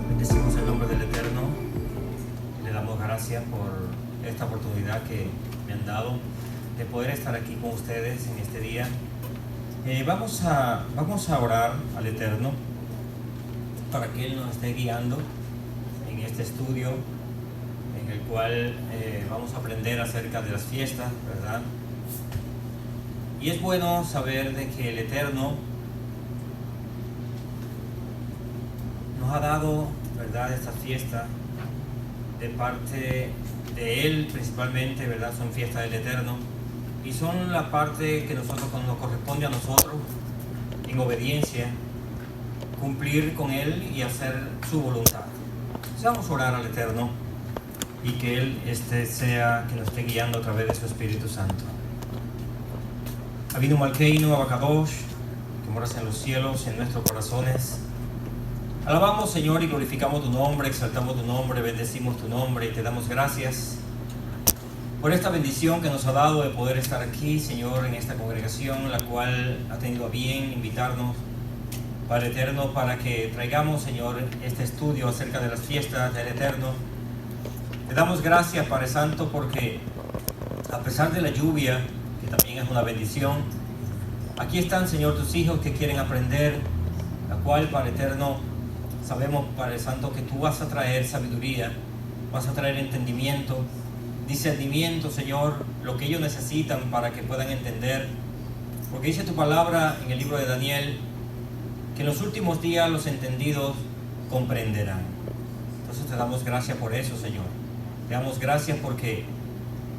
Bendecimos el nombre del Eterno y le damos gracias por esta oportunidad que me han dado de poder estar aquí con ustedes en este día. Vamos a orar al Eterno para que Él nos esté guiando en este estudio en el cual vamos a aprender acerca de las fiestas, ¿verdad? Y es bueno saber de que el Eterno nos ha dado, ¿verdad?, estas fiestas de parte de Él principalmente, ¿verdad? Son fiestas del Eterno y son la parte que nos corresponde a nosotros en obediencia, cumplir con Él y hacer su voluntad. Entonces vamos a orar al Eterno y que Él sea que nos esté guiando a través de su Espíritu Santo. Avinu Malkeinu Abacadosh, que moras en los cielos, en nuestros corazones. Alabamos, Señor, y glorificamos tu nombre, exaltamos tu nombre, bendecimos tu nombre y te damos gracias por esta bendición que nos ha dado de poder estar aquí, Señor, en esta congregación, la cual ha tenido a bien invitarnos, Padre Eterno, para que traigamos, Señor, este estudio acerca de las fiestas del Eterno. Te damos gracias, Padre Santo, porque a pesar de la lluvia, que también es una bendición, aquí están, Señor, tus hijos que quieren aprender, la cual, Padre Eterno, sabemos, Padre Santo, que tú vas a traer sabiduría, vas a traer entendimiento, discernimiento, Señor, lo que ellos necesitan para que puedan entender. Porque dice tu palabra en el libro de Daniel, que en los últimos días los entendidos comprenderán. Entonces te damos gracias por eso, Señor. Te damos gracias porque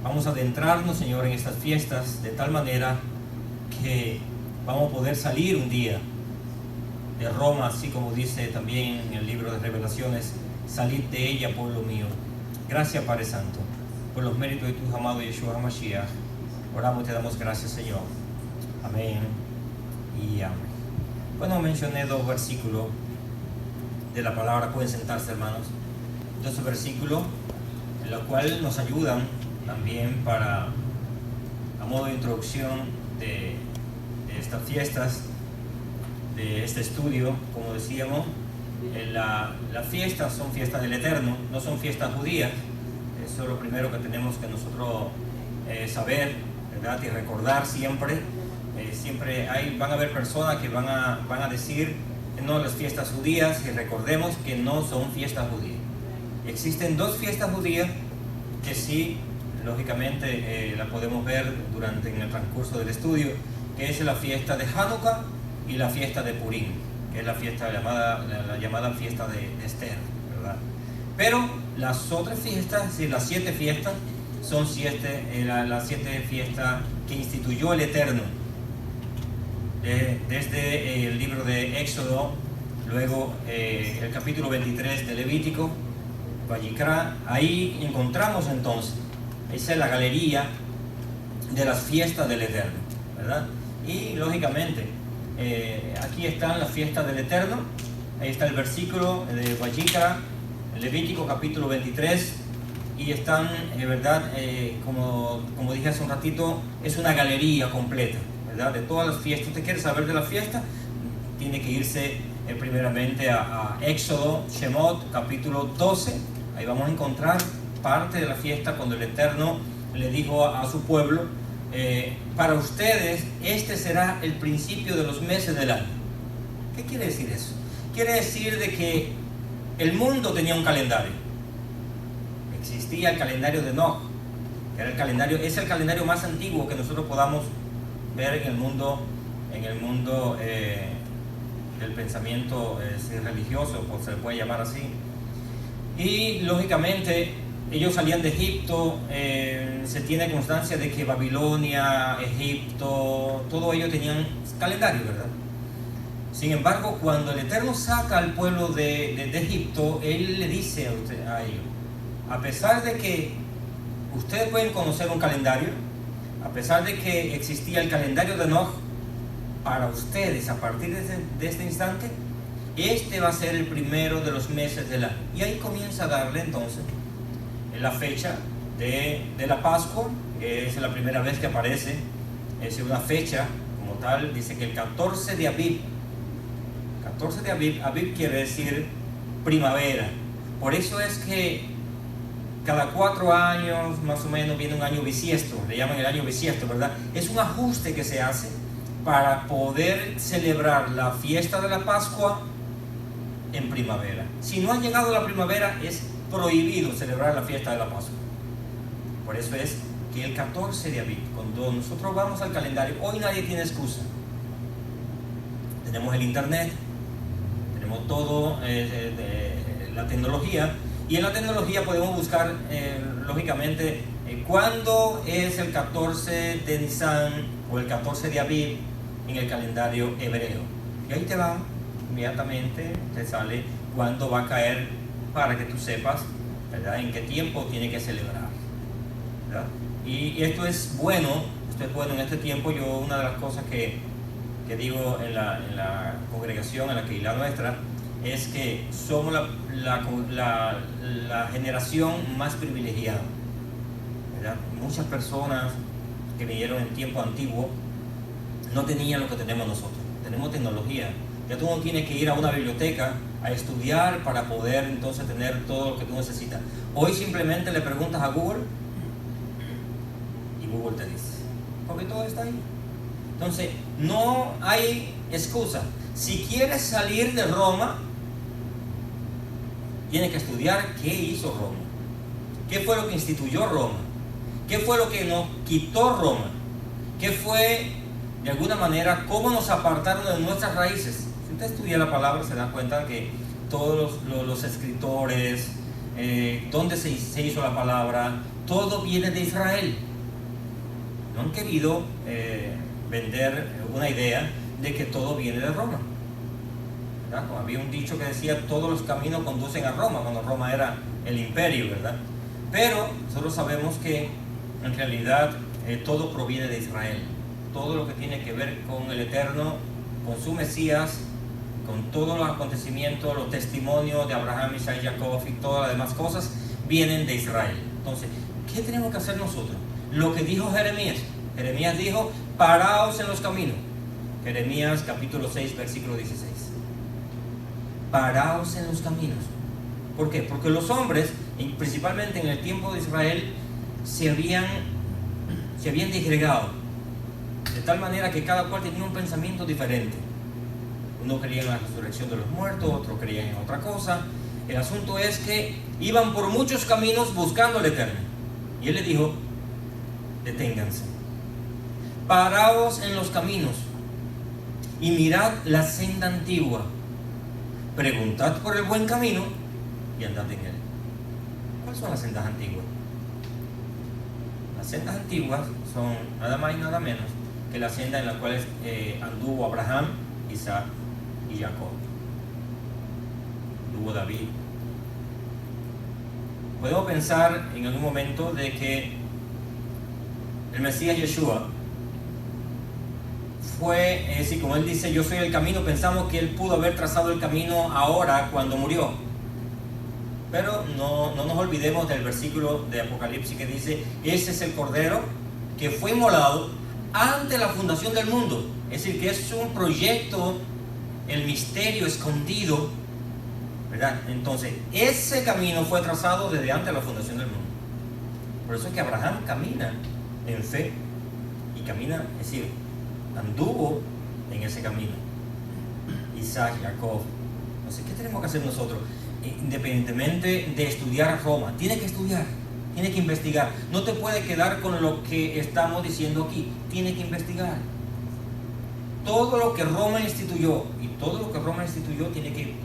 vamos a adentrarnos, Señor, en estas fiestas de tal manera que vamos a poder salir un día de Roma, así como dice también en el libro de Revelaciones, salid de ella, pueblo mío. Gracias, Padre Santo, por los méritos de tu amado Yeshua HaMashiach. Oramos y te damos gracias, Señor. Amén y amén. Bueno, mencioné dos versículos de la palabra. Pueden sentarse, hermanos. Dos versículos en los cuales nos ayudan también para, a modo de introducción de estas fiestas, de este estudio. Como decíamos, las fiestas son fiestas del Eterno, no son fiestas judías. Eso es lo primero que tenemos que nosotros saber, ¿verdad? Y recordar siempre. Siempre van a haber personas que van a decir no las fiestas judías, y recordemos que no son fiestas judías. Existen dos fiestas judías que sí, lógicamente, las podemos ver en el transcurso del estudio, que es la fiesta de Hanukkah y la fiesta de Purim, que es la llamada fiesta de Esther, ¿verdad? Pero las otras fiestas, las 7 fiestas, son las 7 fiestas que instituyó el Eterno. Desde el libro de Éxodo, luego el capítulo 23 de Levítico, Vayikra, ahí encontramos entonces, esa es la galería de las fiestas del Eterno, ¿verdad? Y lógicamente, aquí están las fiestas del Eterno. Ahí está el versículo de Vayikra, Levítico capítulo 23, y están, ¿verdad? Como dije hace un ratito, es una galería completa, ¿verdad? De todas las fiestas. ¿Usted quiere saber de la fiesta? Tiene que irse primeramente a Éxodo, Shemot, capítulo 12. Ahí vamos a encontrar parte de la fiesta cuando el Eterno le dijo a su pueblo, para ustedes este será el principio de los meses del año. ¿Qué quiere decir eso? Quiere decir de que el mundo tenía un calendario. Existía el calendario de Enoch, que era es el calendario más antiguo que nosotros podamos ver en el mundo del pensamiento religioso, pues se le puede llamar así. Y lógicamente ellos salían de Egipto, se tiene constancia de que Babilonia, Egipto, todo ellos tenían calendario, ¿verdad? Sin embargo, cuando el Eterno saca al pueblo de Egipto, Él le dice a ellos, a pesar de que ustedes pueden conocer un calendario, a pesar de que existía el calendario de Enoch, para ustedes, a partir de este instante, este va a ser el primero de los meses del año. Y ahí comienza a darle entonces la fecha de la Pascua, que es la primera vez que aparece, es una fecha como tal, dice que el 14 de Abib, 14 de Abib, Abib quiere decir primavera. Por eso es que cada 4 años más o menos viene un año bisiesto, le llaman el año bisiesto, ¿verdad? Es un ajuste que se hace para poder celebrar la fiesta de la Pascua en primavera. Si no ha llegado la primavera, es prohibido celebrar la fiesta de la Pascua. Por eso es que el 14 de Abib, cuando nosotros vamos al calendario, hoy nadie tiene excusa. Tenemos el internet, tenemos todo la tecnología, y en la tecnología podemos buscar lógicamente cuándo es el 14 de Nisan o el 14 de Abib en el calendario hebreo, y ahí te va, inmediatamente te sale cuándo va a caer, para que tú sepas, ¿verdad?, en qué tiempo tiene que celebrar, ¿verdad? Y esto es bueno en este tiempo. Yo, una de las cosas que digo en la congregación, en la Keilah nuestra, es que somos la generación más privilegiada, ¿verdad? Muchas personas que vinieron en tiempo antiguo no tenían lo que tenemos nosotros. Tenemos tecnología. Ya tú no tienes que ir a una biblioteca a estudiar para poder entonces tener todo lo que tú necesitas. Hoy simplemente le preguntas a Google y Google te dice, porque todo está ahí. Entonces no hay excusa. Si quieres salir de Roma, tienes que estudiar qué hizo Roma, qué fue lo que instituyó Roma, qué fue lo que nos quitó Roma, qué fue, de alguna manera, cómo nos apartaron de nuestras raíces. Si usted estudia la palabra, se da cuenta que todos los escritores, dónde se hizo la palabra, todo viene de Israel. No han querido vender una idea de que todo viene de Roma. Había un dicho que decía: todos los caminos conducen a Roma, cuando Roma era el imperio, ¿verdad? Pero nosotros sabemos que en realidad todo proviene de Israel. Todo lo que tiene que ver con el Eterno, con su Mesías, con todos los acontecimientos, los testimonios de Abraham, Isaac, Jacob y todas las demás cosas, vienen de Israel. Entonces, ¿qué tenemos que hacer nosotros? Lo que dijo Jeremías. Jeremías dijo: paraos en los caminos. Jeremías capítulo 6, versículo 16. Paraos en los caminos. ¿Por qué? Porque los hombres, principalmente en el tiempo de Israel, se habían disgregado, de tal manera que cada cual tenía un pensamiento diferente. Uno creía en la resurrección de los muertos, otro creía en otra cosa. El asunto es que iban por muchos caminos buscando al Eterno. Y él le dijo: deténganse, paraos en los caminos y mirad la senda antigua. Preguntad por el buen camino y andad en él. ¿Cuáles son las sendas antiguas? Las sendas antiguas son nada más y nada menos que la senda en la cual anduvo Abraham, Isaac y Jacob. Anduvo David. Podemos pensar en algún momento de que el Mesías Yeshua fue, es decir, como él dice: yo soy el camino, pensamos que él pudo haber trazado el camino ahora cuando murió. Pero no nos olvidemos del versículo de Apocalipsis que dice: ese es el Cordero que fue inmolado ante la fundación del mundo. Es decir, que es un proyecto, el misterio escondido, ¿verdad? Entonces, ese camino fue trazado desde antes de la fundación del mundo. Por eso es que Abraham camina en fe y camina, es decir, anduvo en ese camino. Isaac, Jacob. Entonces, ¿qué tenemos que hacer nosotros? Independientemente de estudiar Roma, tienes que estudiar, tienes que investigar. No te puedes quedar con lo que estamos diciendo aquí, tienes que investigar. Todo lo que Roma instituyó, y todo lo que Roma instituyó tiene que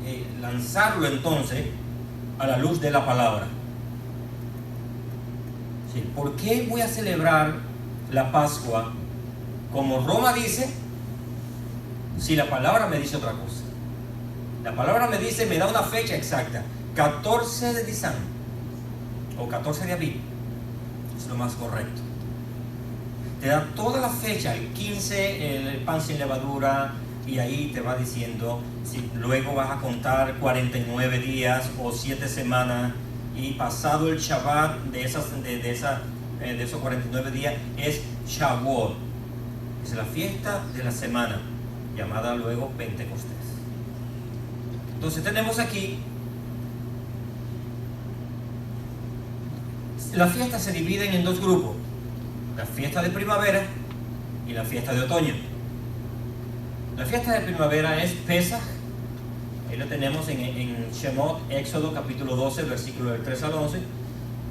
lanzarlo entonces a la luz de la palabra. ¿Sí? ¿Por qué voy a celebrar la Pascua como Roma dice, si la palabra me dice otra cosa? La palabra me dice, me da una fecha exacta: 14 de Nisan o 14 de Abib, es lo más correcto. Te da toda la fecha, el 15 el pan sin levadura, y ahí te va diciendo si luego vas a contar 49 días o 7 semanas, y pasado el Shabbat de esos 49 días es Shavuot. Es la fiesta de la semana, llamada luego Pentecostés. Entonces tenemos aquí, las fiestas se dividen en dos grupos, la fiesta de primavera y la fiesta de otoño. La fiesta de primavera es Pesaj, ahí lo tenemos en Shemot, Éxodo capítulo 12, versículo del 3 al 11,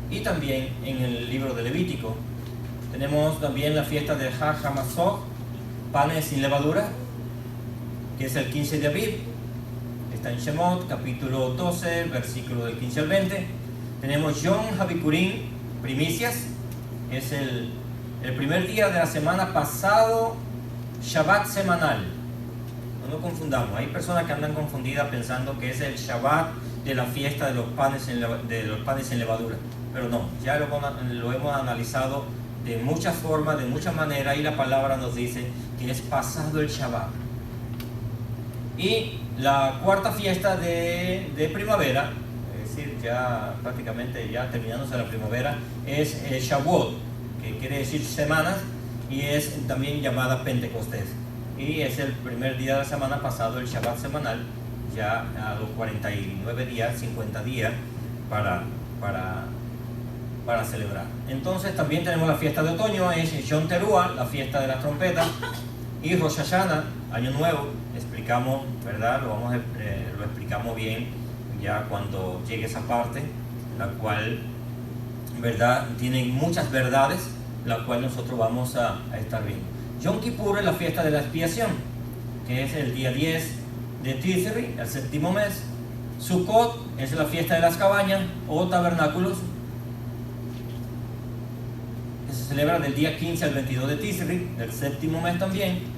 y también en el libro de Levítico. Tenemos también la fiesta de Hag HaMatzot, panes sin levadura, que es el 15 de Aviv, está en Shemot capítulo 12, versículo del 15 al 20. Tenemos Yom HaBikurim, primicias, es el primer día de la semana pasado, Shabbat semanal. No nos confundamos, hay personas que andan confundidas pensando que es el Shabbat de la fiesta de los panes sin levadura, pero no, ya lo hemos analizado de muchas formas, de muchas maneras, y la palabra nos dice que es pasado el Shabbat. Y la cuarta fiesta de primavera, es decir, ya prácticamente ya terminándose la primavera, es Shavuot, que quiere decir semanas, y es también llamada Pentecostés. Y es el primer día de la semana pasado, el Shabbat semanal, ya a los 49 días, 50 días para celebrar. Entonces también tenemos la fiesta de otoño, es Yom Teruah, la fiesta de las trompetas, y Rosh Hashanah, Año Nuevo. Explicamos, ¿verdad? Lo explicamos bien ya cuando llegue esa parte, la cual, ¿verdad?, tiene muchas verdades, la cual nosotros vamos a estar viendo. Yom Kippur es la fiesta de la expiación, que es el día 10 de Tisri, el séptimo mes. Sukkot es la fiesta de las cabañas o tabernáculos, que se celebra del día 15 al 22 de Tisri, del séptimo mes también.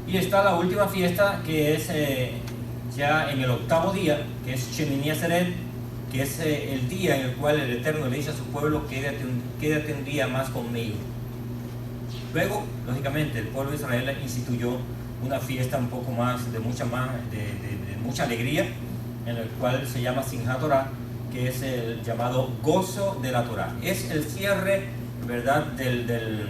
Y está la última fiesta, que es ya en el octavo día, que es Shemini Atzeret, que es el día en el cual el Eterno le dice a su pueblo: quédate un día más conmigo. Luego, lógicamente, el pueblo de Israel instituyó una fiesta un poco más, de mucha alegría, en el cual se llama Simchat Torah, que es el llamado gozo de la Torah. Es el cierre, ¿verdad?, de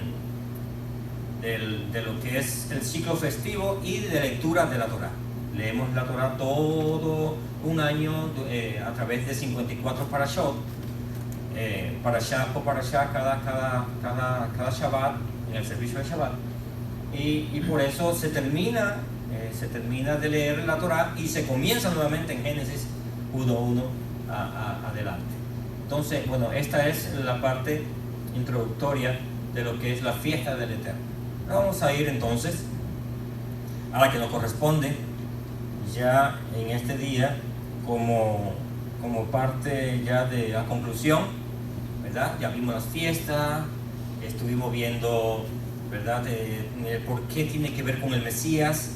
lo que es el ciclo festivo y de lectura de la Torah. Leemos la Torah todo un año a través de 54 parashot, parashá por parashá, cada Shabbat, en el servicio de Shabbat, y por eso se termina de leer la Torah y se comienza nuevamente en Génesis 1:1 adelante. Entonces, bueno, esta es la parte introductoria de lo que es la fiesta del Eterno. Vamos a ir entonces a la que nos corresponde ya en este día como parte ya de la conclusión, ¿verdad? Ya vimos las fiestas, estuvimos viendo, ¿verdad?, por qué tiene que ver con el Mesías.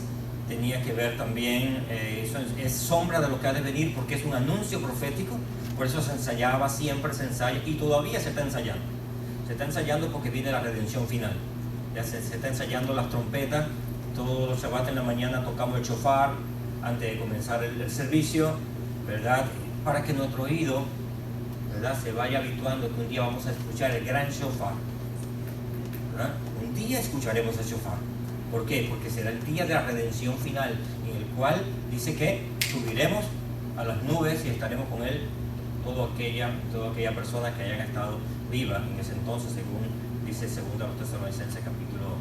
Tenía que ver también, eso es sombra de lo que ha de venir, porque es un anuncio profético. Por eso se ensayaba, siempre se ensaya, y todavía se está ensayando. Se está ensayando porque viene la redención final. Ya se está ensayando las trompetas. Todos los Shabbat en la mañana tocamos el shofar antes de comenzar el servicio, ¿verdad?, para que nuestro oído, ¿verdad?, se vaya habituando que un día vamos a escuchar el gran shofar, ¿verdad? Un día escucharemos el shofar. ¿Por qué? Porque será el día de la redención final, en el cual dice que subiremos a las nubes y estaremos con él, toda aquella persona que hayan estado viva en ese entonces, según dice 2 Tesalonicenses capítulo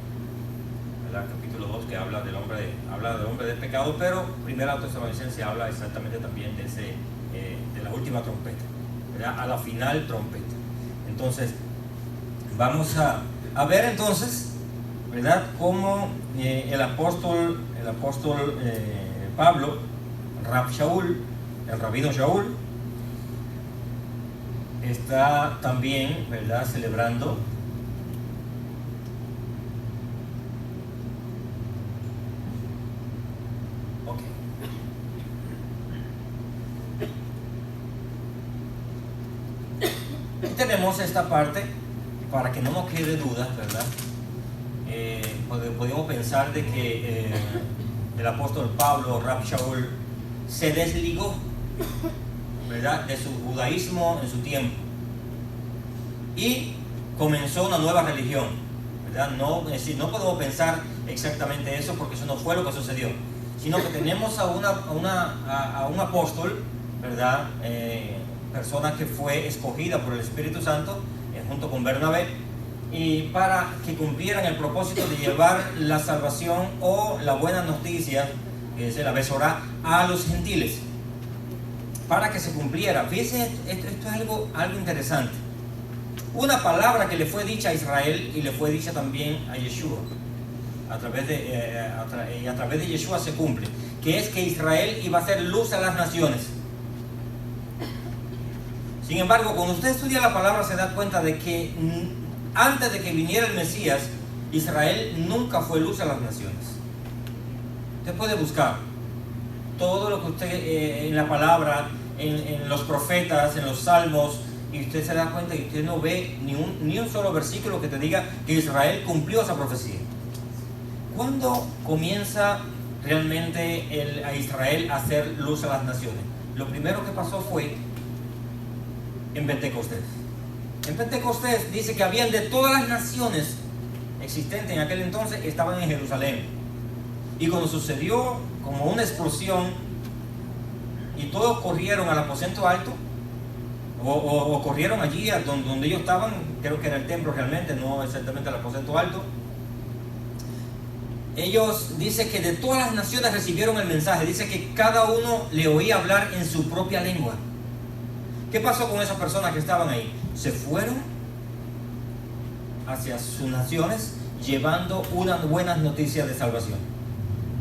2, que habla del hombre del pecado, pero 1 Tesalonicenses habla exactamente también de la última trompeta, ¿verdad?, a la final trompeta. Entonces vamos a ver entonces, ¿verdad?, cómo el apóstol Pablo, el rabino Shaul, está también, ¿verdad?, celebrando tenemos esta parte para que no nos quede dudas, ¿verdad? Podemos pensar de que el apóstol Pablo, Rab Shaul, se desligó, ¿verdad?, de su judaísmo en su tiempo y comenzó una nueva religión, ¿verdad? No, es decir, no podemos pensar exactamente eso, porque eso no fue lo que sucedió. sino que tenemos a un apóstol, ¿verdad? Persona que fue escogida por el Espíritu Santo, junto con Bernabé, y para que cumplieran el propósito de llevar la salvación o la buena noticia, que es la Besorá, a los gentiles, para que se cumpliera. Fíjense, esto es algo interesante. Una palabra que le fue dicha a Israel y le fue dicha también a Yeshua, a través de Yeshua se cumple, que es que Israel iba a ser luz a las naciones. Sin embargo, cuando usted estudia la palabra se da cuenta de que antes de que viniera el Mesías, Israel nunca fue luz a las naciones. Usted puede buscar todo lo que usted en la palabra, en los profetas, en los salmos, y usted se da cuenta y usted no ve ni un solo versículo que te diga que Israel cumplió esa profecía. ¿Cuándo comienza realmente a Israel a hacer luz a las naciones? Lo primero que pasó fue en Pentecostés. En Pentecostés dice que habían de todas las naciones existentes en aquel entonces, estaban en Jerusalén. Y cuando sucedió como una explosión y todos corrieron al aposento alto, o corrieron allí donde ellos estaban, creo que era el templo realmente, no exactamente al aposento alto. Ellos, dice que de todas las naciones recibieron el mensaje, dice que cada uno le oía hablar en su propia lengua. ¿Qué pasó con esas personas que estaban ahí? Se fueron hacia sus naciones llevando unas buenas noticias de salvación,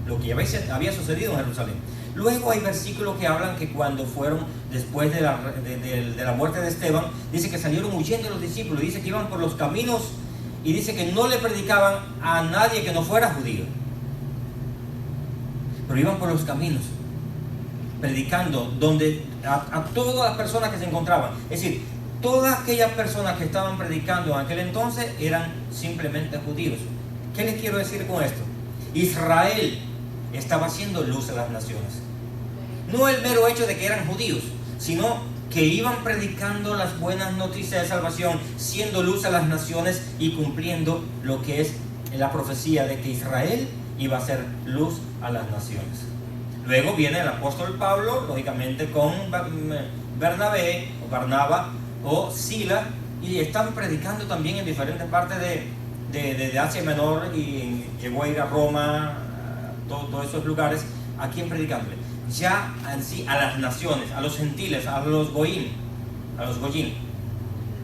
lo que había sucedido en Jerusalén. Luego hay versículos que hablan que cuando fueron después de la muerte de Esteban, dice que salieron huyendo los discípulos, dice que iban por los caminos y dice que no le predicaban a nadie que no fuera judío, pero iban por los caminos predicando a todas las personas que se encontraban. Es decir, todas aquellas personas que estaban predicando en aquel entonces eran simplemente judíos. ¿Qué les quiero decir con esto? Israel estaba haciendo luz a las naciones. No el mero hecho de que eran judíos, sino que iban predicando las buenas noticias de salvación, siendo luz a las naciones y cumpliendo lo que es la profecía de que Israel iba a ser luz a las naciones. Luego viene el apóstol Pablo, lógicamente con Bernabé, o Barnaba, o Sila, y están predicando también en diferentes partes de Asia Menor, y llegó a ir a Roma, todos esos lugares. ¿A quién predicándole? Ya en sí a las naciones, a los gentiles, a los goyim.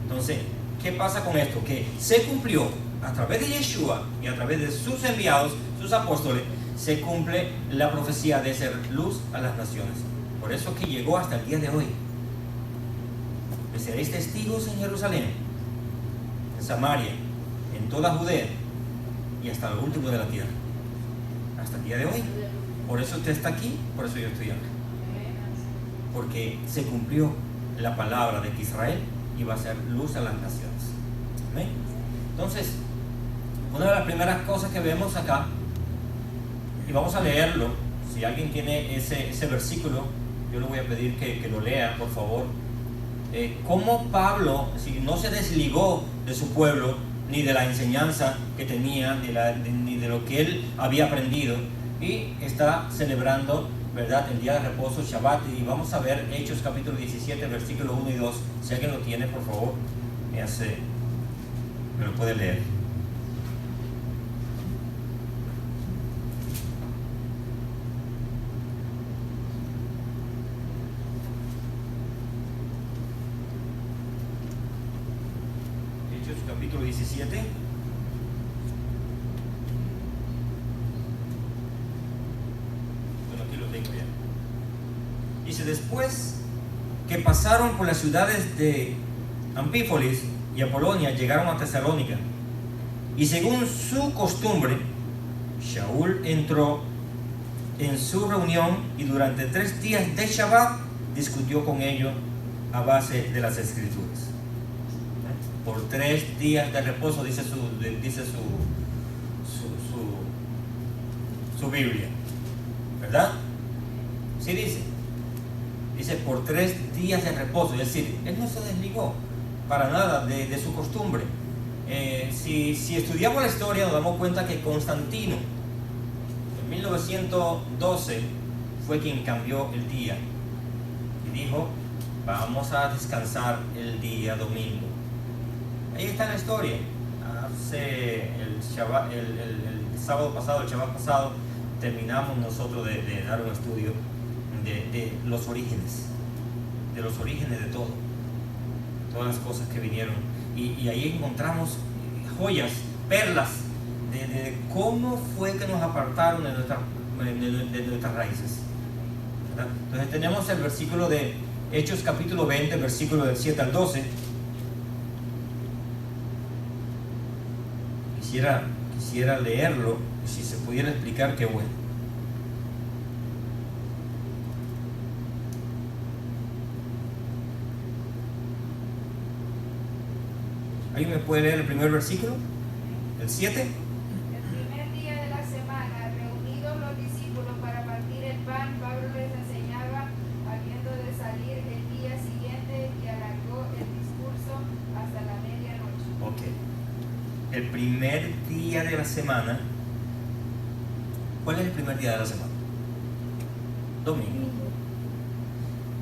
Entonces, ¿qué pasa con esto? Que se cumplió a través de Yeshua y a través de sus enviados, sus apóstoles, se cumple la profecía de ser luz a las naciones. Por eso que llegó hasta el día de hoy. Me seréis testigos en Jerusalén, en Samaria, en toda Judea y hasta lo último de la tierra. Hasta el día de hoy. Por eso usted está aquí, por eso yo estoy acá. Porque se cumplió la palabra de que Israel iba a ser luz a las naciones. ¿Amén? Entonces, una de las primeras cosas que vemos acá, y vamos a leerlo, si alguien tiene ese versículo, yo le voy a pedir que lo lea, por favor. Cómo Pablo, si no se desligó de su pueblo, ni de la enseñanza que tenía, ni de lo que él había aprendido, y está celebrando, ¿verdad?, el día de reposo, Shabbat. Y vamos a ver Hechos capítulo 17, versículos 1 y 2. Si alguien lo tiene, por favor, me lo puede leer. Hechos capítulo 17. Dice: después que pasaron por las ciudades de Anfípolis y Apolonia, llegaron a Tesalónica, y según su costumbre, Shaul entró en su reunión y durante 3 días de Shabbat discutió con ellos a base de las Escrituras. Por 3 días de reposo, dice su Biblia, ¿verdad? Sí dice por 3 días de reposo, es decir, él no se desligó para nada de su costumbre. Si estudiamos la historia nos damos cuenta que Constantino, el 1912 fue quien cambió el día y dijo, vamos a descansar el día domingo. Ahí está la historia. Hace el sábado pasado, el Shabbat pasado, terminamos nosotros de dar un estudio de los orígenes, de todo, todas las cosas que vinieron. Y ahí encontramos joyas, perlas, de cómo fue que nos apartaron de nuestras raíces, ¿verdad? Entonces tenemos el versículo de Hechos capítulo 20, versículo del 7 al 12. Quisiera leerlo, y si se pudiera explicar, qué bueno. ¿Alguien me puede leer el primer versículo? ¿El 7? El primer día de la semana, reunidos los discípulos para partir el pan, Pablo les enseñaba, habiendo de salir el día siguiente, y alargó el discurso hasta la medianoche. Ok. El primer día de la semana. ¿Cuál es el primer día de la semana? Domingo.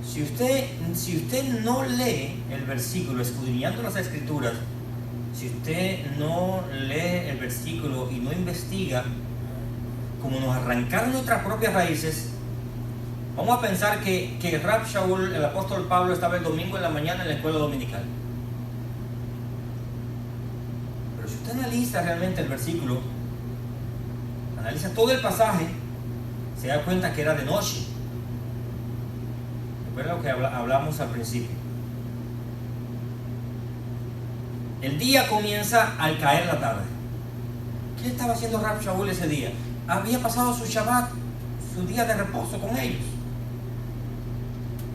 Si usted no lee el versículo escudriñando las escrituras, si usted no lee el versículo y no investiga como nos arrancaron nuestras propias raíces, vamos a pensar que Rab Shaul, el apóstol Pablo, estaba el domingo en la mañana en la escuela dominical. Pero si usted analiza realmente el versículo, analiza todo el pasaje, se da cuenta que era de noche. Recuerda lo que hablamos al principio. El día comienza al caer la tarde. ¿Qué estaba haciendo Rab Shaul ese día? Había pasado su Shabbat, su día de reposo con ellos.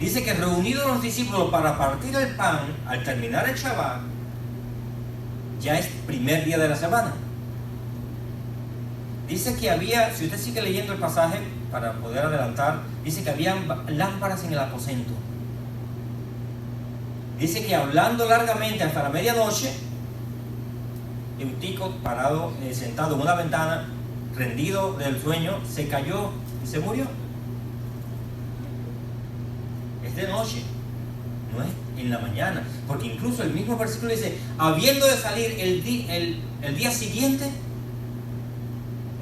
Dice que reunidos los discípulos para partir el pan, al terminar el Shabbat, ya es primer día de la semana. Dice que había, si usted sigue leyendo el pasaje, para poder adelantar, dice que había lámparas en el aposento. Dice que hablando largamente hasta la medianoche, Eutico, parado, sentado en una ventana, rendido del sueño, se cayó y se murió. Es de noche, no es en la mañana, porque incluso el mismo versículo dice, habiendo de salir el día siguiente,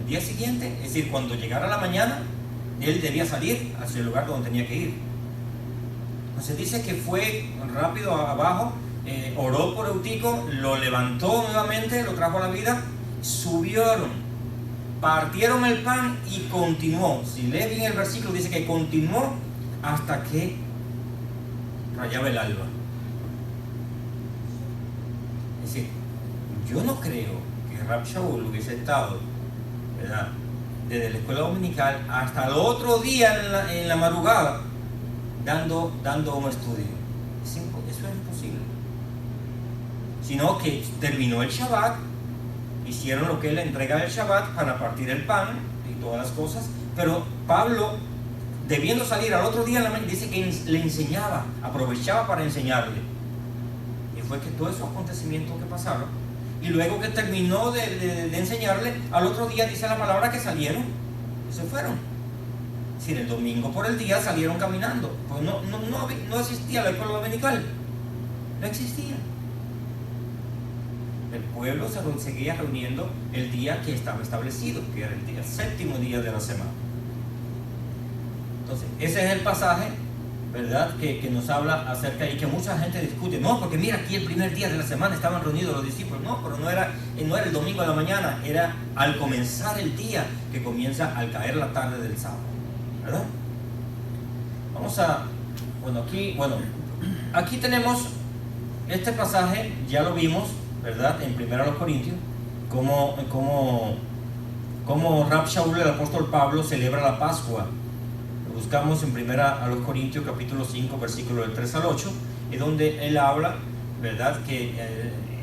es decir, cuando llegara la mañana, él debía salir hacia el lugar donde tenía que ir. Entonces dice que fue rápido abajo, oró por Eutico, lo levantó nuevamente, lo trajo a la vida, subieron, partieron el pan y continuó. Si lee bien el versículo, dice que continuó hasta que rayaba el alba. Es decir, yo no creo que Rab Shaul hubiese estado, ¿verdad?, desde la escuela dominical hasta el otro día en la madrugada dando un estudio. Eso es imposible. Sino que terminó el Shabbat, hicieron lo que es la entrega del Shabbat para partir el pan y todas las cosas, pero Pablo, debiendo salir al otro día, dice que le enseñaba, aprovechaba para enseñarle. Y fue que todos esos acontecimientos que pasaron, y luego que terminó de enseñarle, al otro día dice la palabra que salieron y se fueron. Es decir, el domingo por el día salieron caminando. Pues no existía la escuela dominical. No existía. El pueblo se seguía reuniendo el día que estaba establecido, que era el séptimo día de la semana. Entonces, ese es el pasaje, ¿verdad?, que nos habla acerca, y que mucha gente discute. No, porque mira, aquí el primer día de la semana estaban reunidos los discípulos. No, pero no era el domingo de la mañana, era al comenzar el día, que comienza al caer la tarde del sábado, ¿verdad? Aquí tenemos este pasaje, ya lo vimos, ¿verdad?, en 1 Corintios, como Rab Shaul, el apóstol Pablo, celebra la Pascua. Buscamos en 1 Corintios capítulo 5, versículo del 3 al 8, y donde él habla, ¿verdad?, que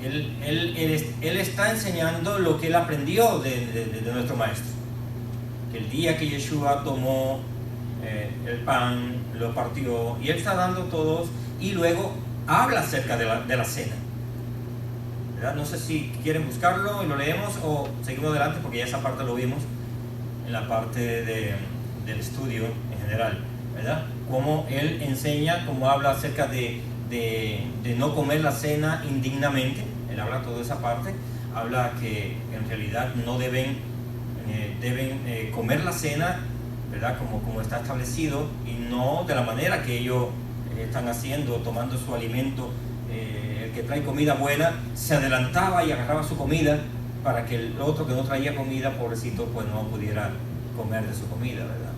él está enseñando lo que él aprendió de nuestro maestro. Que el día que Yeshua tomó el pan, lo partió, y él está dando todos, y luego habla acerca de la cena, ¿verdad? No sé si quieren buscarlo y lo leemos, o seguimos adelante, porque ya esa parte lo vimos. en la parte del estudio en general, ¿verdad? Cómo él enseña, cómo habla acerca de no comer la cena indignamente. Él habla toda esa parte, habla que en realidad no deben comer la cena, ¿verdad? Como está establecido, y no de la manera que ellos están haciendo, tomando su alimento. El que trae comida buena se adelantaba y agarraba su comida para que el otro que no traía comida, pobrecito, pues no pudiera comer de su comida, ¿verdad?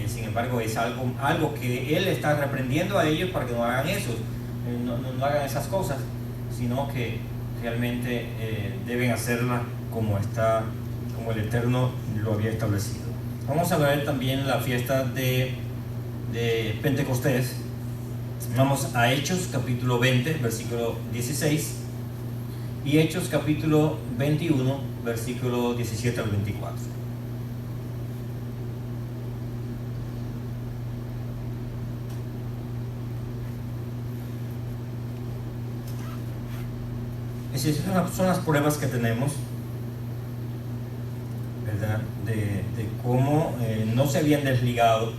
Sin embargo, es algo que él está reprendiendo a ellos para que no hagan eso, no hagan esas cosas, sino que realmente deben hacerla como el Eterno lo había establecido. Vamos a ver también la fiesta de Pentecostés. Vamos a Hechos capítulo 20, versículo 16, y Hechos capítulo 21, versículo 17 al 24. Esas son las pruebas que tenemos, ¿verdad? De cómo no se habían desligado.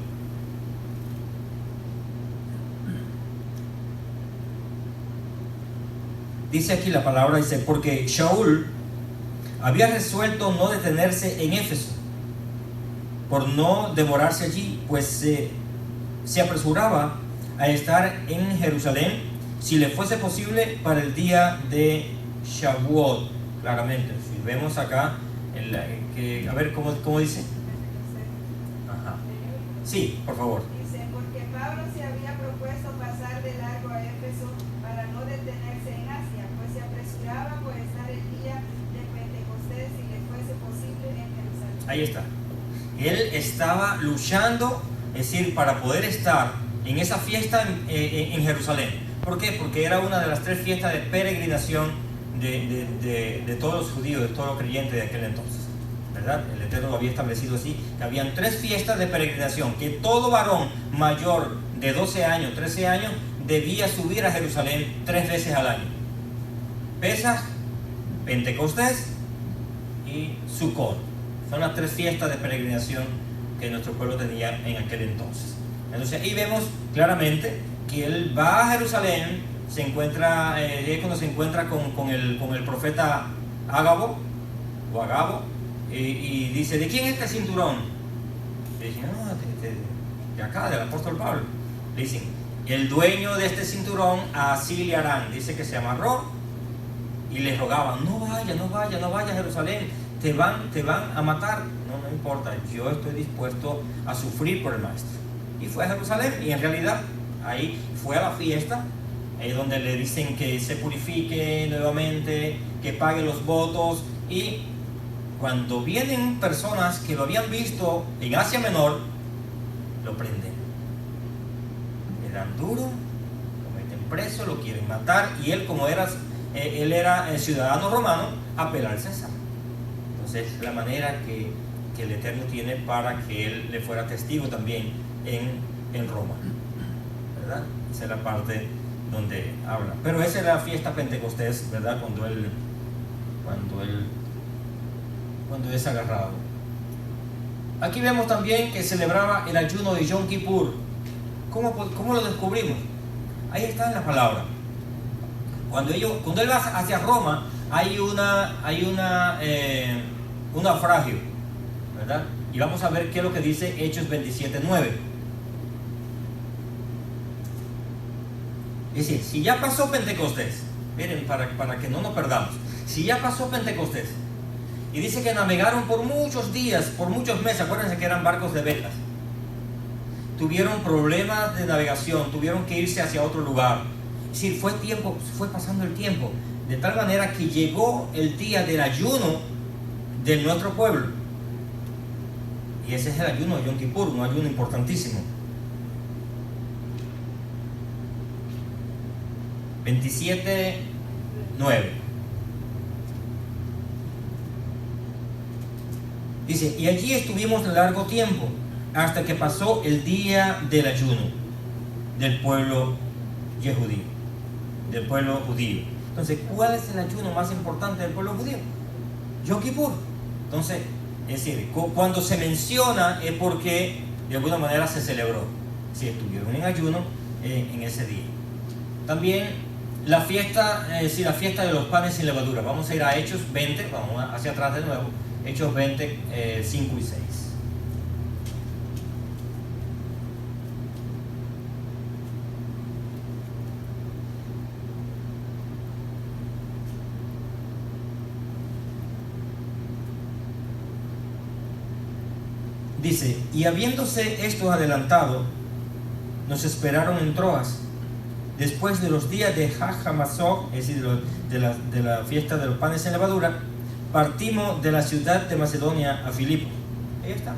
Dice aquí la palabra, dice, porque Shaul había resuelto no detenerse en Éfeso, por no demorarse allí, pues se apresuraba a estar en Jerusalén, si le fuese posible, para el día de Shavuot. Claramente, si vemos acá, a ver, ¿cómo dice? Ajá. Sí, por favor. Dice, porque Pablo se había propuesto pasar de largo a Éfeso para no detenerse en Asia, pues se apresuraba por estar el día de Pentecostés, si le fuese posible, en Jerusalén. Ahí está. Él estaba luchando, es decir, para poder estar en esa fiesta en Jerusalén. ¿Por qué? Porque era una de las 3 fiestas de peregrinación de todos los judíos, de todos los creyentes de aquel entonces, ¿verdad? El Eterno lo había establecido así, que habían 3 fiestas de peregrinación, que todo varón mayor de 12 años, 13 años, debía subir a Jerusalén 3 veces al año. Pesaj, Pentecostés y Sukkot. Son las 3 fiestas de peregrinación que nuestro pueblo tenía en aquel entonces. Entonces ahí vemos claramente que él va a Jerusalén, se encuentra, es cuando se encuentra con el profeta Agabo, y dice, ¿de quién es este cinturón? Le dicen, no, de acá, del apóstol Pablo. Le dicen, el dueño de este cinturón así le harán. Dice que se amarró y le rogaban, no vaya a Jerusalén, te van a matar. No importa, yo estoy dispuesto a sufrir por el maestro. Y fue a Jerusalén, y en realidad ahí fue a la fiesta, ahí donde le dicen que se purifique nuevamente, que pague los votos. Y cuando vienen personas que lo habían visto en Asia Menor, lo prenden, le dan duro, lo meten preso, lo quieren matar, y él, como él era ciudadano romano, apela al César. Entonces, la manera que el Eterno tiene para que él le fuera testigo también en Roma, ¿verdad? Esa es la parte donde habla. Pero esa era la fiesta Pentecostés, ¿verdad? Cuando él es agarrado. Aquí vemos también que celebraba el ayuno de Yom Kippur. ¿Cómo lo descubrimos? Ahí está en la palabra. Cuando él va hacia Roma, hay un naufragio, ¿verdad? Y vamos a ver qué es lo que dice Hechos 27:9. Es decir, si ya pasó Pentecostés, miren, para que no nos perdamos, si ya pasó Pentecostés, y dice que navegaron por muchos días, por muchos meses, acuérdense que eran barcos de velas, tuvieron problemas de navegación, tuvieron que irse hacia otro lugar. Es decir, fue pasando el tiempo, de tal manera que llegó el día del ayuno de nuestro pueblo. Y ese es el ayuno de Yom Kippur, un ayuno importantísimo. 27:9. Dice, y allí estuvimos largo tiempo, hasta que pasó el día del ayuno del pueblo judío, del pueblo judío. Entonces, ¿cuál es el ayuno más importante del pueblo judío? Yom Kippur. Entonces, Es decir, cuando se menciona es porque de alguna manera se celebró. Si estuvieron en ayuno en ese día. También la fiesta, la fiesta de los panes sin levadura. Vamos a ir a Hechos 20, vamos hacia atrás de nuevo. Hechos 20, 5 y 6. Dice, y habiéndose estos adelantado, nos esperaron en Troas, después de los días de Hajamazó, es decir, de la fiesta de los panes sin levadura, partimos de la ciudad de Macedonia a Filipo. Ahí está.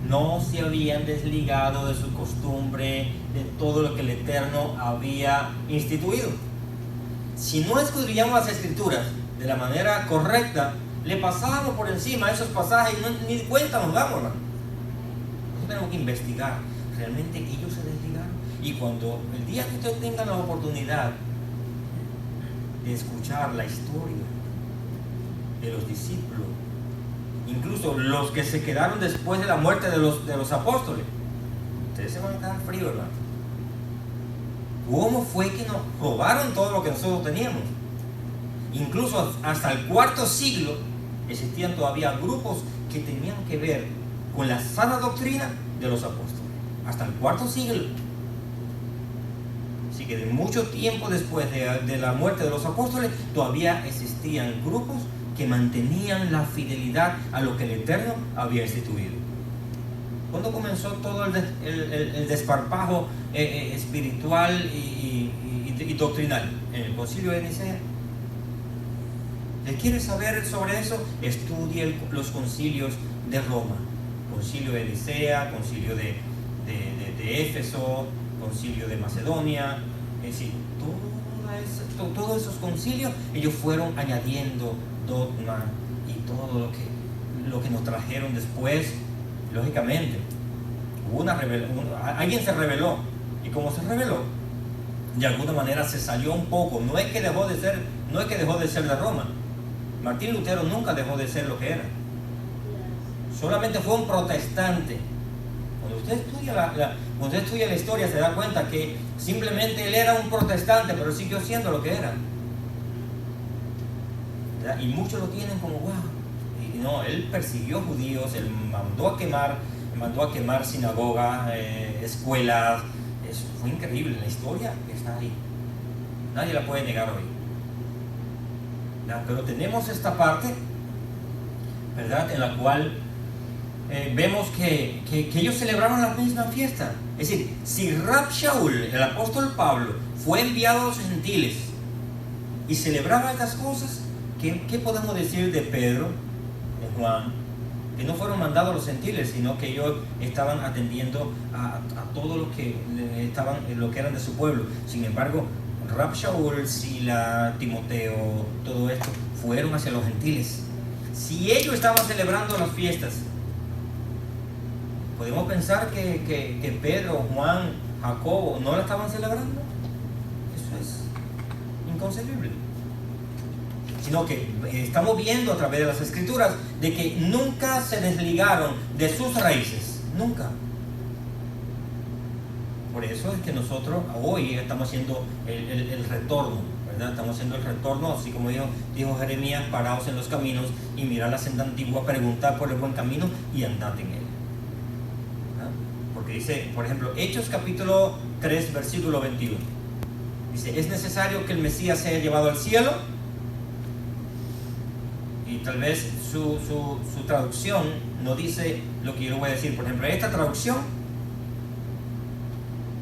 No se habían desligado de su costumbre, de todo lo que el Eterno había instituido. Si no escudriñamos las Escrituras de la manera correcta, le pasábamos por encima esos pasajes y ni cuenta nos damos, ¿no? Nosotros tenemos que investigar. Realmente ellos se desligaron. Y cuando el día que ustedes tengan la oportunidad de escuchar la historia de los discípulos, incluso los que se quedaron después de la muerte de los apóstoles, ustedes se van a quedar fríos, hermano. ¿Cómo fue que nos robaron todo lo que nosotros teníamos? Incluso hasta el cuarto siglo existían todavía grupos que tenían que ver con la sana doctrina de los apóstoles. Hasta el cuarto siglo. Así que de mucho tiempo después de la muerte de los apóstoles, todavía existían grupos que mantenían la fidelidad a lo que el Eterno había instituido. ¿Cuándo comenzó todo el desparpajo espiritual y doctrinal? En el Concilio de Nicea. ¿Les quiere saber sobre eso? Estudie los concilios de Roma. Concilio de Nicea, concilio de Éfeso, concilio de Macedonia. Es decir, todos esos concilios, ellos fueron añadiendo dogma y todo lo que nos trajeron después. Lógicamente, alguien se rebeló, y como se rebeló, de alguna manera se salió un poco. No es que dejó de ser de Roma. Martín Lutero nunca dejó de ser lo que era. Solamente fue un protestante. Cuando usted estudia la historia se da cuenta que simplemente él era un protestante, pero siguió siendo lo que era. ¿Verdad? Y muchos lo tienen como wow. Y no, él persiguió judíos, él mandó a quemar sinagogas, escuelas. Eso fue increíble. La historia está ahí. Nadie la puede negar hoy. Pero tenemos esta parte, ¿verdad?, en la cual vemos que ellos celebraron la misma fiesta. Es decir, si Rab Shaul, el apóstol Pablo, fue enviado a los gentiles y celebraba estas cosas, ¿qué podemos decir de Pedro, de Juan? Que no fueron mandados a los gentiles, sino que ellos estaban atendiendo a todo lo que eran de su pueblo. Sin embargo, Rab Shaul, Sila, Timoteo, todo esto fueron hacia los gentiles. Si ellos estaban celebrando las fiestas, podemos pensar que Pedro, Juan, Jacobo no la estaban celebrando. Eso es inconcebible. Sino que estamos viendo a través de las Escrituras de que nunca se desligaron de sus raíces. Nunca. Por eso es que nosotros hoy estamos haciendo el retorno, ¿verdad? Estamos haciendo el retorno, así como dijo Jeremías, paraos en los caminos y mirad la senda antigua, preguntad por el buen camino y andad en él. ¿Verdad? Porque dice, por ejemplo, Hechos capítulo 3, versículo 21. Dice, es necesario que el Mesías sea llevado al cielo. Y tal vez su traducción no dice lo que yo voy a decir. Por ejemplo, esta traducción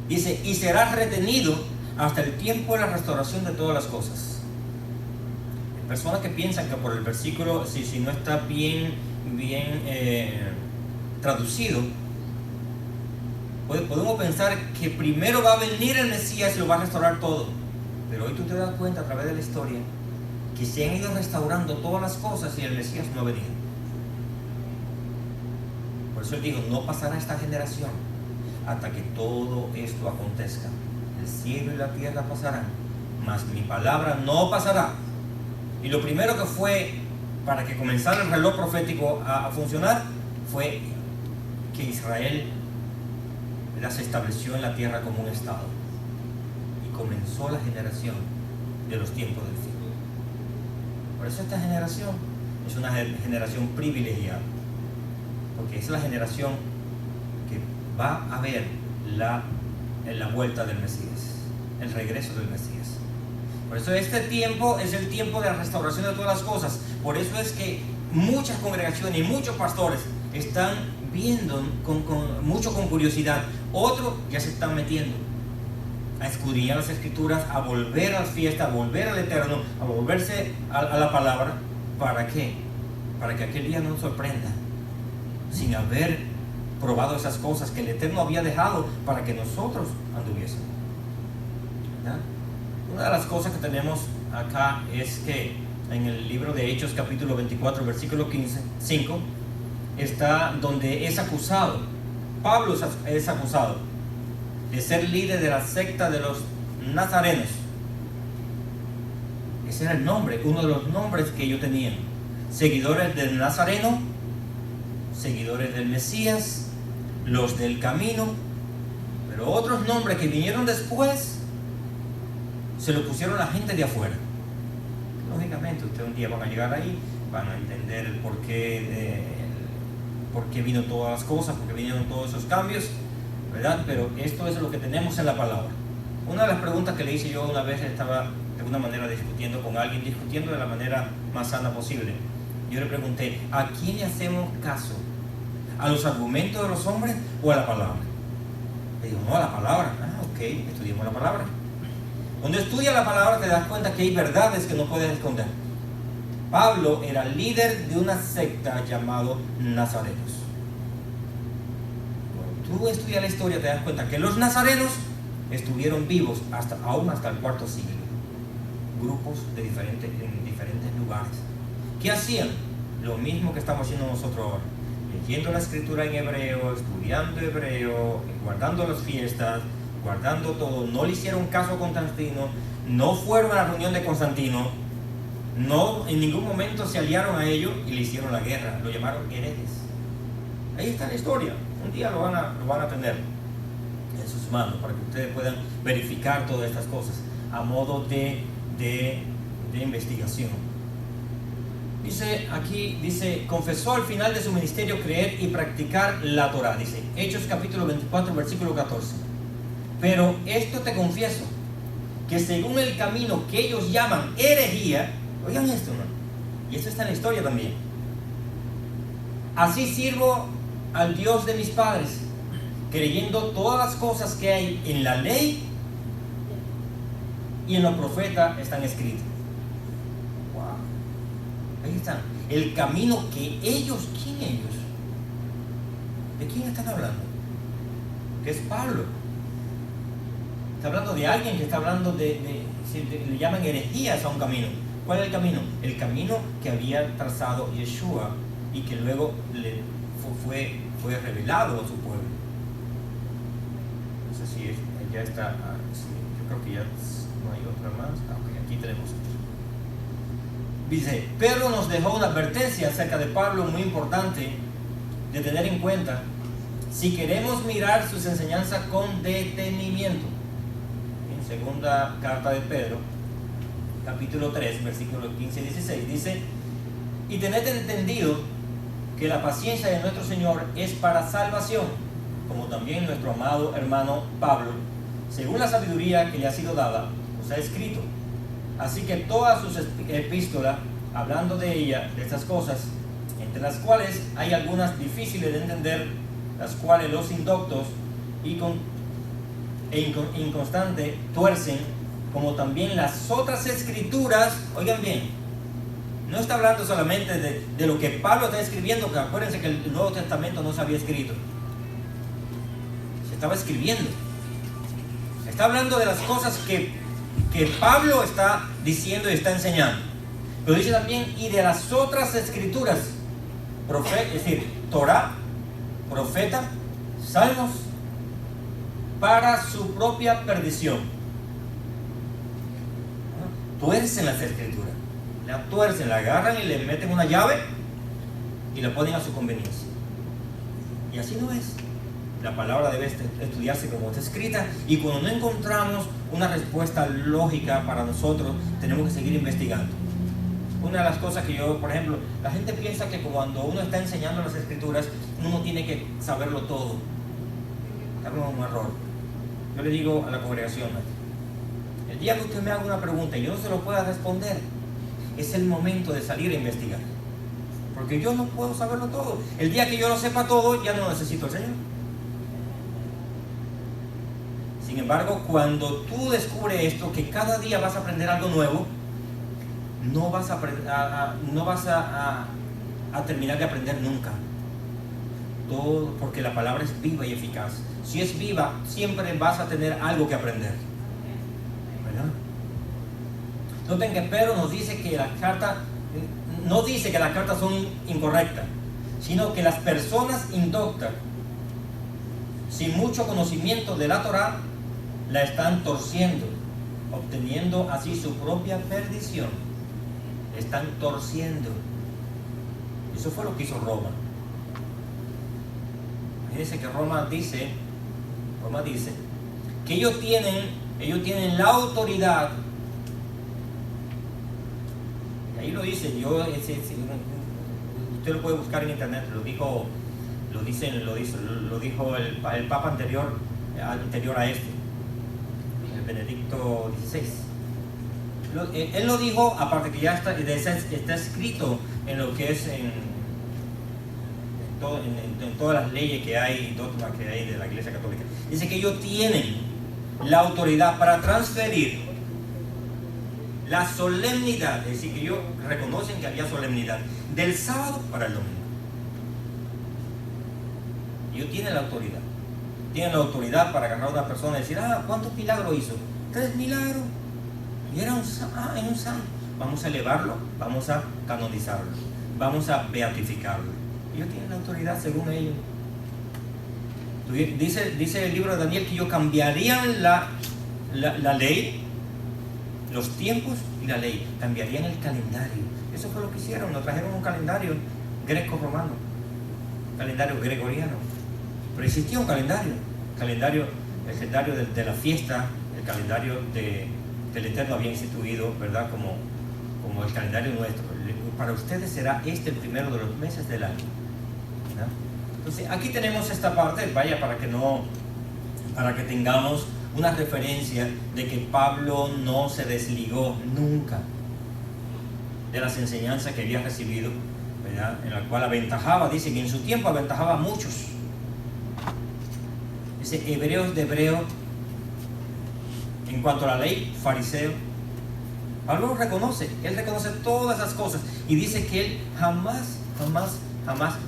dice, y será retenido hasta el tiempo de la restauración de todas las cosas. Hay personas que piensan que por el versículo, si no está bien traducido, podemos pensar que primero va a venir el Mesías y lo va a restaurar todo. Pero hoy tú te das cuenta a través de la historia que se han ido restaurando todas las cosas y el Mesías no ha venido. Por eso él dijo, no pasará esta generación hasta que todo esto acontezca. El cielo y la tierra pasarán, mas mi palabra no pasará. Y lo primero que fue para que comenzara el reloj profético a funcionar, fue que Israel se estableció en la tierra como un estado y comenzó la generación de los tiempos del fin. Por eso esta generación es una generación privilegiada, porque es la generación que va a ver la vuelta del Mesías, el regreso del Mesías. Por eso este tiempo es el tiempo de la restauración de todas las cosas. Por eso es que muchas congregaciones y muchos pastores están viendo con curiosidad. Otros ya se están metiendo a escudriñar las escrituras, a volver a las fiestas, a volver al Eterno, a volverse a la palabra. ¿Para qué? Para que aquel día no nos sorprenda, sin haber probado esas cosas que el Eterno había dejado para que nosotros anduviésemos. ¿Verdad? Una de las cosas que tenemos acá es que en el libro de Hechos capítulo 24 versículo 5 está donde es acusado, Pablo es acusado de ser líder de la secta de los nazarenos. Ese era el nombre, uno de los nombres que ellos tenían: seguidores del Nazareno, seguidores del Mesías, los del camino. Pero otros nombres que vinieron después se lo pusieron la gente de afuera. Lógicamente ustedes un día van a llegar ahí, van a entender el por qué vino todas las cosas, por qué vinieron todos esos cambios, ¿verdad? Pero esto es lo que tenemos en la palabra. Una de las preguntas que le hice yo una vez, estaba de alguna manera discutiendo con alguien, discutiendo de la manera más sana posible. Yo le pregunté: ¿a quién le hacemos caso? ¿A los argumentos de los hombres o a la palabra? Le digo: no, a la palabra. Ah, ok, estudiemos la palabra. Cuando estudias la palabra te das cuenta que hay verdades que no puedes esconder. Pablo era líder de una secta llamado nazarenos. Cuando tú estudias la historia te das cuenta que los nazarenos estuvieron vivos aún hasta el cuarto siglo. Grupos en diferentes lugares. ¿Qué hacían? Lo mismo que estamos haciendo nosotros ahora. Leyendo la escritura en hebreo, estudiando hebreo, guardando las fiestas, guardando todo. No le hicieron caso a Constantino, no fueron a la reunión de Constantino, no en ningún momento se aliaron a ellos y le hicieron la guerra, lo llamaron herejes. Ahí está la historia, un día lo van a tener en sus manos para que ustedes puedan verificar todas estas cosas a modo de investigación. Dice, confesó al final de su ministerio creer y practicar la Torá. Dice, Hechos capítulo 24, versículo 14. Pero esto te confieso, que según el camino que ellos llaman herejía, oigan esto, ¿no? Y esto está en la historia también. Así sirvo al Dios de mis padres, creyendo todas las cosas que hay en la ley y en los profetas están escritos. Ahí están. El camino que ellos, ¿quién ellos? ¿De quién están hablando? Que es Pablo. Está hablando de alguien que está hablando le llaman herejías a un camino. ¿Cuál es el camino? El camino que había trazado Yeshua y que luego fue revelado a su pueblo. No sé si ya está. Sí, yo creo que ya no hay otra más. Ok, aquí tenemos otra. Dice, Pedro nos dejó una advertencia acerca de Pablo muy importante de tener en cuenta si queremos mirar sus enseñanzas con detenimiento. En segunda carta de Pedro, capítulo 3, versículos 15 y 16, dice: y tened entendido que la paciencia de nuestro Señor es para salvación, como también nuestro amado hermano Pablo, según la sabiduría que le ha sido dada, os ha escrito. Así que todas sus epístolas, hablando de ella, de estas cosas, entre las cuales hay algunas difíciles de entender, las cuales los indoctos inconstantes tuercen, como también las otras escrituras. Oigan bien, no está hablando solamente de lo que Pablo está escribiendo, que acuérdense que el Nuevo Testamento no se había escrito, se estaba escribiendo. Está hablando de las cosas que Pablo está diciendo y está enseñando. Pero dice también, y de las otras escrituras, es decir, Torá, profeta, salmos, para su propia perdición. Tuercen las escrituras. La tuercen, la agarran y le meten una llave y la ponen a su conveniencia. Y así no es. La palabra debe estudiarse como está escrita, y cuando no encontramos una respuesta lógica para nosotros, tenemos que seguir investigando. Una de las cosas que yo, por ejemplo, la gente piensa que cuando uno está enseñando las escrituras, uno tiene que saberlo todo. Es un error. Yo le digo a la congregación, el día que usted me haga una pregunta y yo no se lo pueda responder, es el momento de salir a investigar. Porque yo no puedo saberlo todo. El día que yo lo sepa todo, ya no necesito al Señor. Sin embargo, cuando tú descubres esto, que cada día vas a aprender algo nuevo, no vas a terminar de aprender nunca. Todo, porque la palabra es viva y eficaz. Si es viva, siempre vas a tener algo que aprender, ¿verdad? Noten que Pedro nos dice que las cartas, no dice que las cartas son incorrectas, sino que las personas indoctas, sin mucho conocimiento de la Torá, la están torciendo, obteniendo así su propia perdición. Están torciendo. Eso fue lo que hizo Roma. Fíjense que Roma dice que ellos tienen la autoridad. Y ahí lo dice, usted lo puede buscar en internet, lo dijo el Papa anterior a este, el Benedicto XVI. Él lo dijo, aparte que ya está escrito en lo que es en todas las leyes que hay, dogmas que hay de la Iglesia Católica. Dice que ellos tienen la autoridad para transferir la solemnidad, es decir, que ellos reconocen que había solemnidad, del sábado para el domingo. Ellos tienen la autoridad. Tienen la autoridad para agarrar a una persona y decir, ¿cuántos milagros hizo? 3 milagros. Y era un santo. Vamos a elevarlo, vamos a canonizarlo, vamos a beatificarlo. Ellos tienen la autoridad según ellos. Dice el libro de Daniel que ellos cambiarían la ley, los tiempos y la ley. Cambiarían el calendario. Eso fue lo que hicieron. Nos trajeron un calendario greco-romano, calendario gregoriano. Pero existía un calendario. El calendario de la fiesta, el calendario que el Eterno había instituido, ¿verdad? Como el calendario nuestro. Para ustedes será el primero de los meses del año, ¿verdad? Entonces aquí tenemos esta parte, vaya, para que tengamos una referencia de que Pablo no se desligó nunca de las enseñanzas que había recibido, ¿verdad? En la cual aventajaba, dice que en su tiempo aventajaba a muchos. Dice hebreos de hebreo. En cuanto a la ley, fariseo. Pablo él reconoce todas esas cosas y dice que él jamás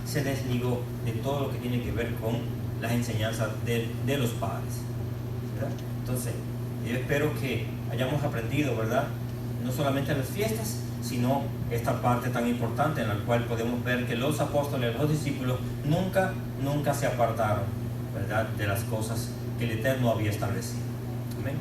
se desligó de todo lo que tiene que ver con las enseñanzas de los padres, ¿verdad? Entonces, yo espero que hayamos aprendido, ¿verdad? No solamente las fiestas, sino esta parte tan importante en la cual podemos ver que los apóstoles, los discípulos, nunca se apartaron, ¿verdad?, de las cosas que el Eterno había establecido. Amén.